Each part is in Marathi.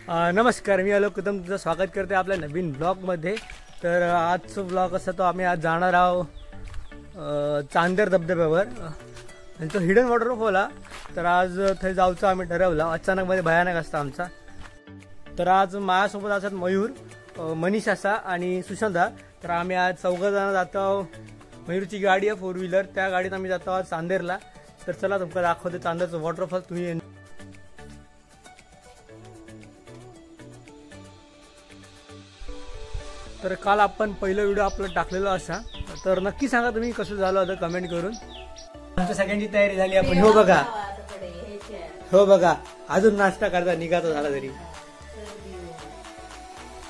नमस्कार, मी आलो कदम तुमचं स्वागत करते आपल्या नवीन ब्लॉगमध्ये। तर आजचा ब्लॉग असा तो आम्ही आज जाणार आहोत चांदेर धबधब्यावर आणि तो हिडन वॉटरफॉल आहे। तर आज थंय जाऊचं आम्ही ठरवलं, अचानक मध्ये भयानक असतं आमचा। तर आज माझ्यासोबत असतात मयूर, मनीष असा आणि सुशांता। तर आम्ही आज 4 जण जातो आहोत। मयूरची गाडी आहे 4 व्हीलर, त्या गाडीत आम्ही जातो आहोत चांदेरला। तर चला तुमका दाखवते चांदेरचं वॉटरफॉल। तुम्ही तर काल आपण पहिला व्हिडिओ आपला टाकलेला असा, तर नक्की सांगा तुम्ही कसं झालं होतं कमेंट करून। आमच्या सगळ्यांची तयारी झाली आपण। हो बघा अजून नाश्ता करता निघाचा झाला तरी।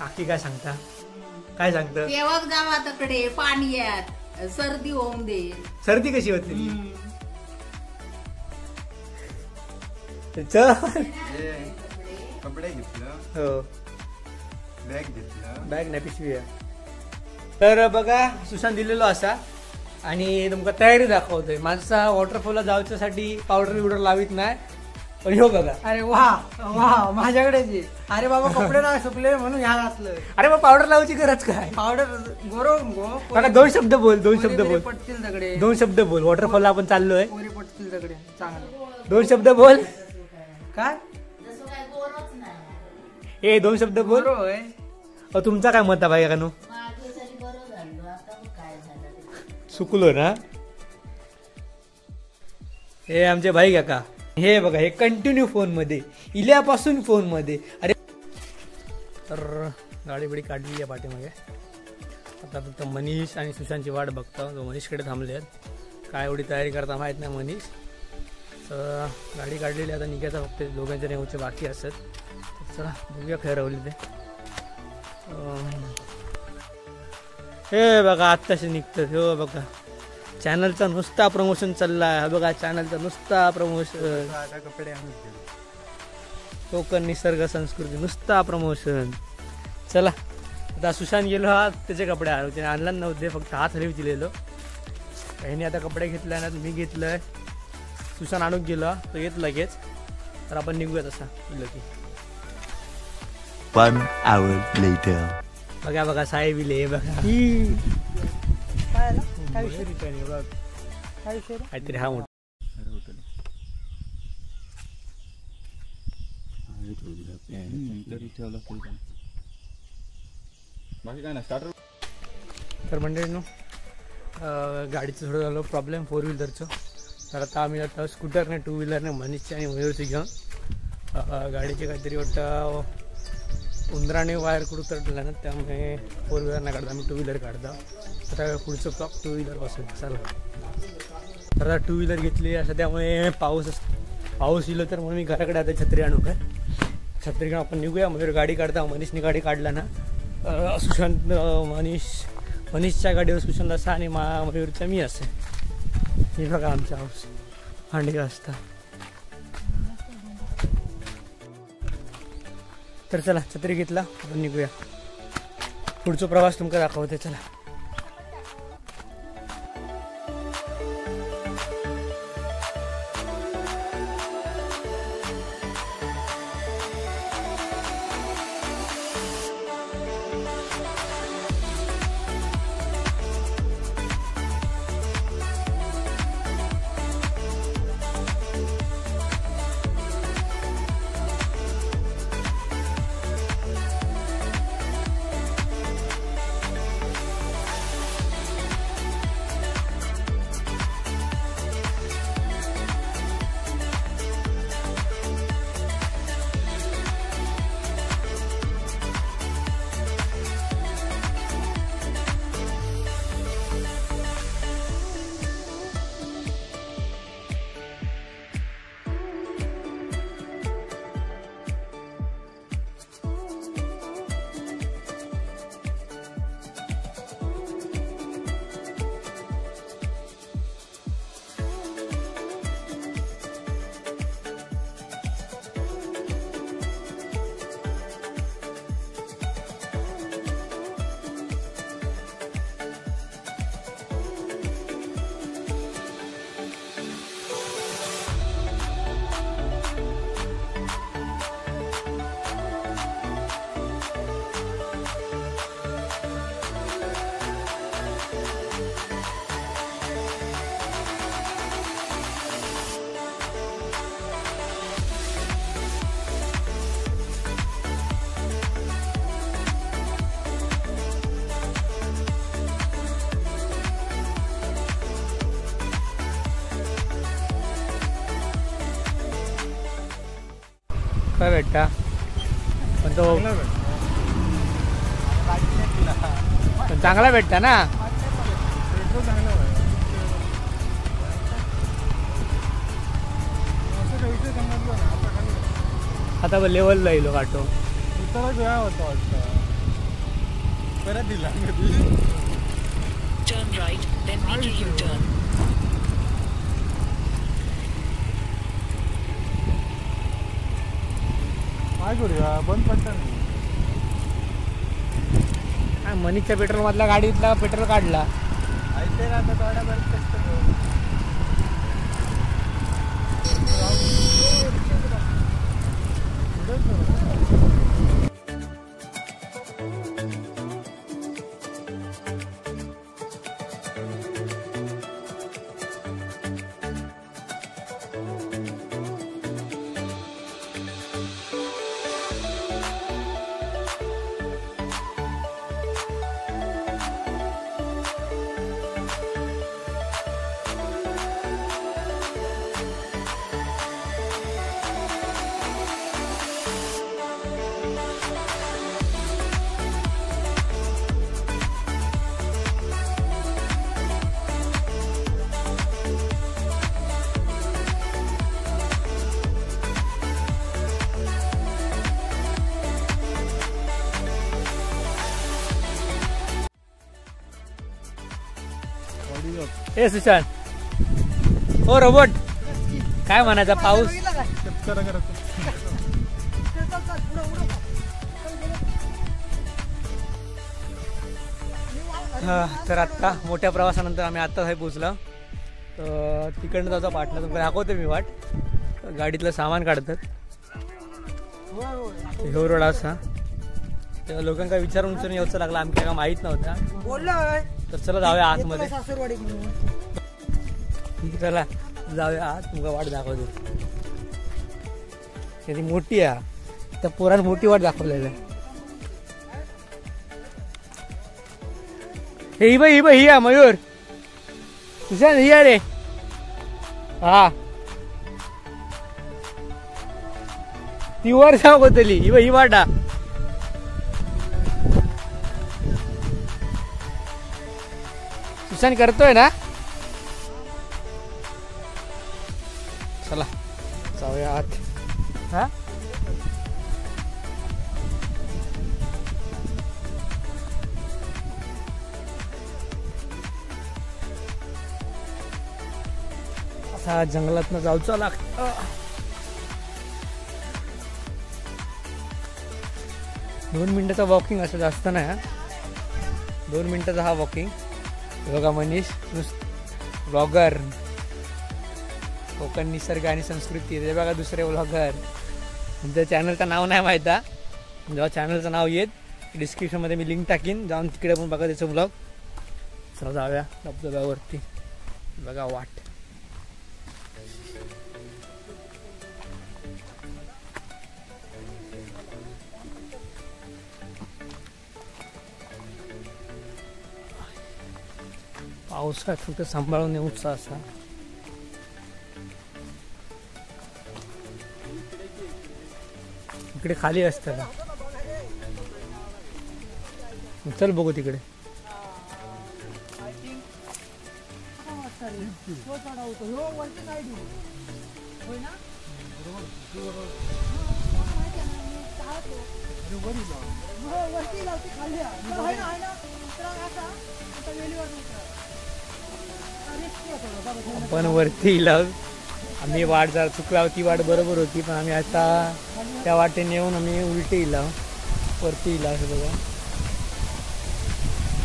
आखी काय सांगता, काय सांगतं? केव्हा जावा तकडे पाणी यात सर्दी होऊन दे। सर्दी कशी होते? चल कपडे घेतलं, हो बॅग घेतलं, बॅग नाही पिशवी आहे। तर बघा सुशांत दिलेलो असा आणि तुमका तयारी दाखवतोय। माणसा वॉटरफॉलला जाऊच्यासाठी पावडर बिवडर लावित नाही, पण हो बघा। अरे वा वा माझ्याकडे अरे बाबा कपडे ना सुकले म्हणून ह्या घातलं। अरे मग पावडर लावायची गरज काय? पावडर गोरो बघा 2 शब्द बोल, 2 शब्द बोल, पटतील दगडे 2 शब्द बोल। वॉटरफॉलला आपण चाललोय, पोरी पटतील दगडे चांगले 2 शब्द बोल। काय ए 2 शब्द बोल। गोरो होय। तुमचा काय मत आहे भाई? कानू सुकलो ना हे आमचे भाई काका। हे बघा हे कंटिन्यू फोन मध्ये, इल्यापासून फोन मध्ये। अरे तर गाडी बिडी काढली आहे पाठीमागे। आता फक्त मनीष आणि सुशांतची वाट बघतो, तो मनीषकडे थांबले आहेत। काय एवढी तयारी करता माहित नाही मनीष। तर गाडी काढलेली आता निघायचा, फक्त दोघांच्या नेऊचे बाकी असत। तर चला बघूया खरवली ते। हे बघा आत्ताशी निघतं। हो बघा चॅनलचा नुसता प्रमोशन चाललाय। हा बघा चॅनलचा नुसता प्रमोशन, आता कपडे आणून घेऊ। कोकण निसर्ग संस्कृती नुसता प्रमोशन। चला आता सुशांत गेलो हा त्याचे कपडे त्याने आणला नव्हते, फक्त हात हलवी दिलेलो। ह्याने आता कपडे घेतले ना, मी घेतलंय। सुशांत आणून गेलो तो येत लगेच। तर आपण निघूया तसा की 1 hour later. बघा बघा साहेब इले बघा काहीतरी हा मोठा बाकी काय ना स्टार्टर। तर मंडळींनो गाडीचं थोडं झालं प्रॉब्लेम 4 व्हीलरचं। तर आता आम्ही आता स्कूटरने 2 व्हीलरने मनीषची आणि मयूरची घेऊन गाडीची काहीतरी वाटतं उंदराने वायर कुठं तटला ना, त्यामुळे 4 व्हीलर नाही काढता, आम्ही 2 व्हीलर काढतो। आता पुढचं ब्लॉक 2 व्हीलर पासून चला। तर आता 2 व्हीलर घेतली असं, त्यामुळे पाऊस येलो तर म्हणून मी घराकडे आता छत्री आणू काय। छत्री घेऊन आपण निघूया। मयूर गाडी काढता, मनीषने गाडी काढला ना, सुशांत मनीषच्या गाडीवर सुशांत असा आणि मयूरच्या मी असे। हे बघा आमचा हाऊस भांडी असता। तर चला छत्री घेतला, आपण निघूया। पुढचा प्रवास तुमका दाखवते चला। रुपये भेटता पण तो पण चांगला भेटता ना. आता लेवलला येलो काटो परत दिला Turn right, then make a U-turn. काय करूया बंद पडतं मनीच्या पेट्रोल मधला गाडीतला पेट्रोल काढला. ऐकते ना आता थोड्या बरं कष्ट ए सुशांत, ओ रोबोट, काय म्हणायचा पाऊस? तर आत्ता मोठ्या प्रवासानंतर आम्ही आत्ताच आहे पोचलो. तर तिकडनं जायचा पाठला तुम्हाला दाखवते मी वाट. गाडीतलं सामान काढतात ह्यो रोड असा. तेव्हा लोकांना विचारून यायचं लागला, आमच्या काय माहीत नव्हता. तर चला जाऊया आतमध्ये. चला जाऊया आत, तुमका वाट दाखवतो. ती मोठी आहे, त्या पोरानं मोठी वाट दाखवलेली आहे. ही बाई ही आहे मयूर, सुशांत ही आहे रे. हा ती वर सांगतली ही वाटा. सुशांत करतोय ना. चला जाऊया आत. हा असा जंगलातनं जाऊचं लागतं. 2 मिनिटाचा वॉकिंग असं जास्त नाही. 2 मिनिटाचा हा वॉकिंग. बघा मनीष ब्लॉगर, कोकण निसर्ग आणि संस्कृती. ते बघा दुसरे ब्लॉगर. त्या चॅनलचं नाव नाही माहीत आहे. जेव्हा चॅनलचं नाव येत डिस्क्रिप्शनमध्ये मी लिंक टाकीन, जाऊन तिकडे पण बघा त्याचं ब्लॉग. चला जाऊया धबधब्यावरती. बघा वाट. पावसात फक्त सांभाळून येऊचा असा. इकडे खाली असतं का? चल बघू तिकडे. आपण वरती इलाव. आम्ही वाट जरा चुकला होती, वाट बरोबर होती, पण आम्ही आता त्या वाटेने येऊन आम्ही उलटी इलाव वरती इलाव. असं बघा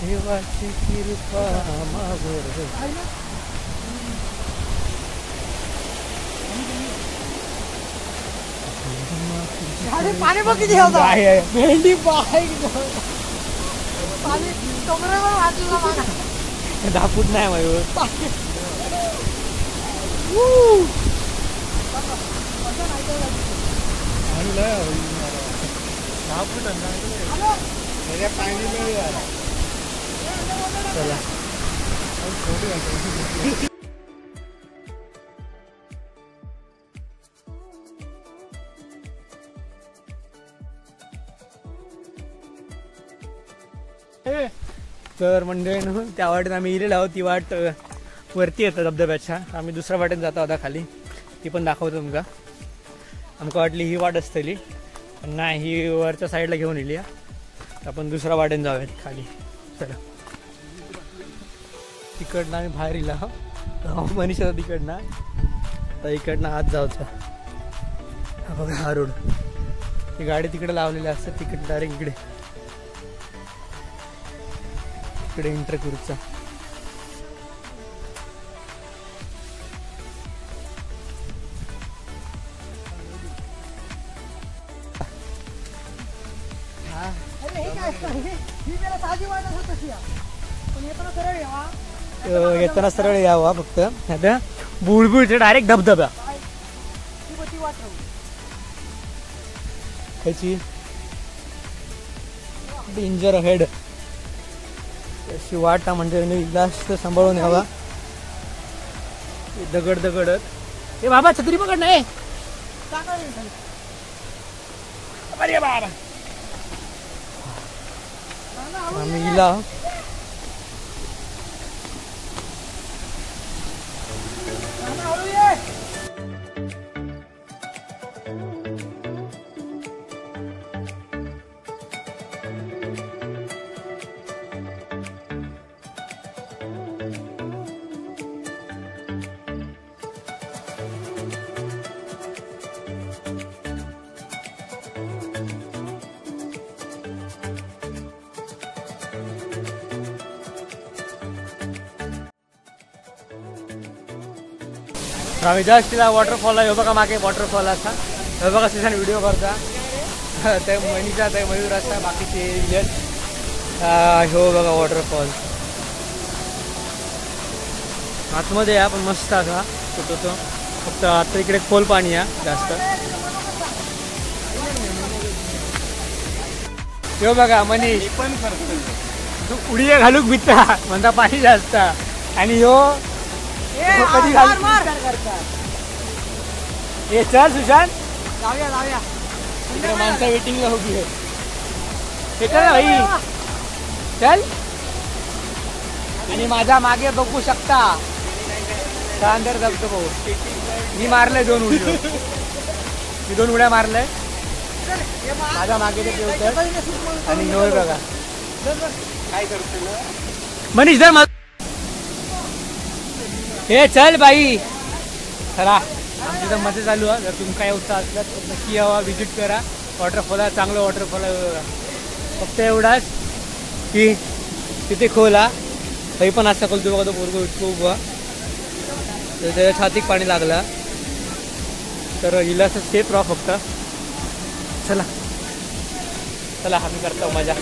देवाची कृपा मागोर. पाणी बघ किती होतं. भेंडी पाणी कमरेवर वाटलं. दाखवत नाही मयूर. चला तर मंडळी त्या वाटेत आम्ही इलेलो आहोत. ती वाट वरती येतं धबधब्याच्या. आम्ही दुसऱ्या वाटेत जातो आता खाली. ती पण दाखवतो तुमका. आमका वाटली ही वाट असतली पण नाही, ही वरच्या साईडला घेऊन येली. आपण दुसऱ्या वाटेन जाऊयात खाली. चला तिकडनं आम्ही बाहेर इला मनीषा तिकडनं. तर इकडनं आत जाऊचा. हा बघा हा रोड. ही गाडी तिकडे लावलेली असतात. तिकडे डायरेक्ट इकडे एंटर करूचा. येताना सरळ यावा फक्त. बुळबुळचे डायरेक्ट धबधबा ह्याची डेंजर हेड अशी वाटा म्हणजे जास्त सांभाळून यावा. दगड दगडत. ए बाबा छत्री पकड नाही. आम्ही इला आम्ही जस्ट तिला वॉटरफॉल आहे. बघा मागे वॉटरफॉल असा. बघा सीझन व्हिडिओ करता. ते मनीषा ते मयूर असा बाकीचे हो बघा वॉटरफॉल आतमध्ये या पण मस्त असा तो. फक्त आता इकडे खोल पाणी आहे जास्त. हो बघा मनीष पण करतो तू उडी घालूक भिता म्हणता पाणी जास्त. आणि हो कधी हे चल सुशांत जाऊया इकडे माणसं वेटिंगला उभी आहे. हे चल ना भाई चल. आणि माझ्या मागे बघू शकता अंदर धबधबा. मी मारलंय 2 उडी. मी 2 उड्या मारलंय. माझ्या मागे ते ठेवतात. आणि होय बघा काय करतो मनीष धर. हे चल बाई. चला आमची तर मजा चालू आहे. जर तुम्ही काय उत्साह असला तर नक्की यावा, व्हिजिट करा. वॉटरफॉल आहे, चांगलं वॉटरफॉल आहे बघा. फक्त एवढाच की तिथे खोला काही पण असता खोल. तू बघा तो पोरगं इतकं उभा तर त्याच्या छातीत पाणी लागला. तर हिला असं सेफ राहा फक्त. चला चला आम्ही करतो मजा.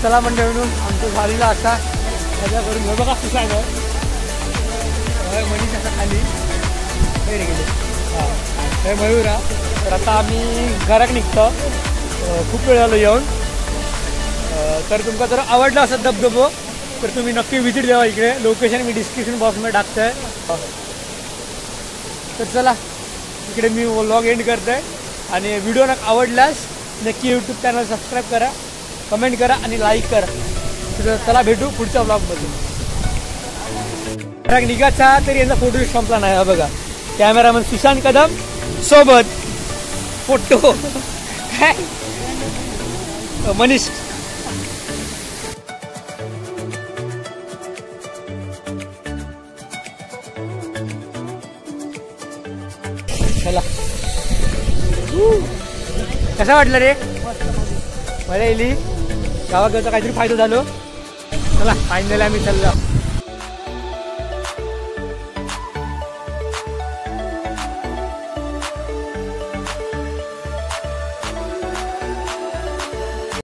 चला मंडळींनो, आमचं झालेलं असा मजा करून घेऊ. बघा सुसायड मनीष असा खाली बाहेर गेले. हां हे मयूरा. तर आता आम्ही घरात निघतो. खूप वेळ झालो येऊन. तर तुमका जर आवडला असेल धबधबो तर तुम्ही नक्की व्हिजिट द्यावा इकडे. लोकेशन मी डिस्क्रिप्शन बॉक्समध्ये टाकतो आहे. तर चला इकडे मी व्लॉग एंड करतो आहे. आणि व्हिडिओ आवडल्यास नक्की यूट्यूब चॅनल सबस्क्राईब करा, कमेंट करा आणि लाईक करा. तर चला भेटू पुढच्या व्लॉगमध्ये. निघाचा तरी यांचा फोटो संपला नाही. हा बघा कॅमेरामन सुशांत कदम सोबत फोटो काय मनीष. चला कसा वाटलं रे? मजा येईल. गावाकडचा काहीतरी फायदा झालो. चला फायनली आम्ही चाललो.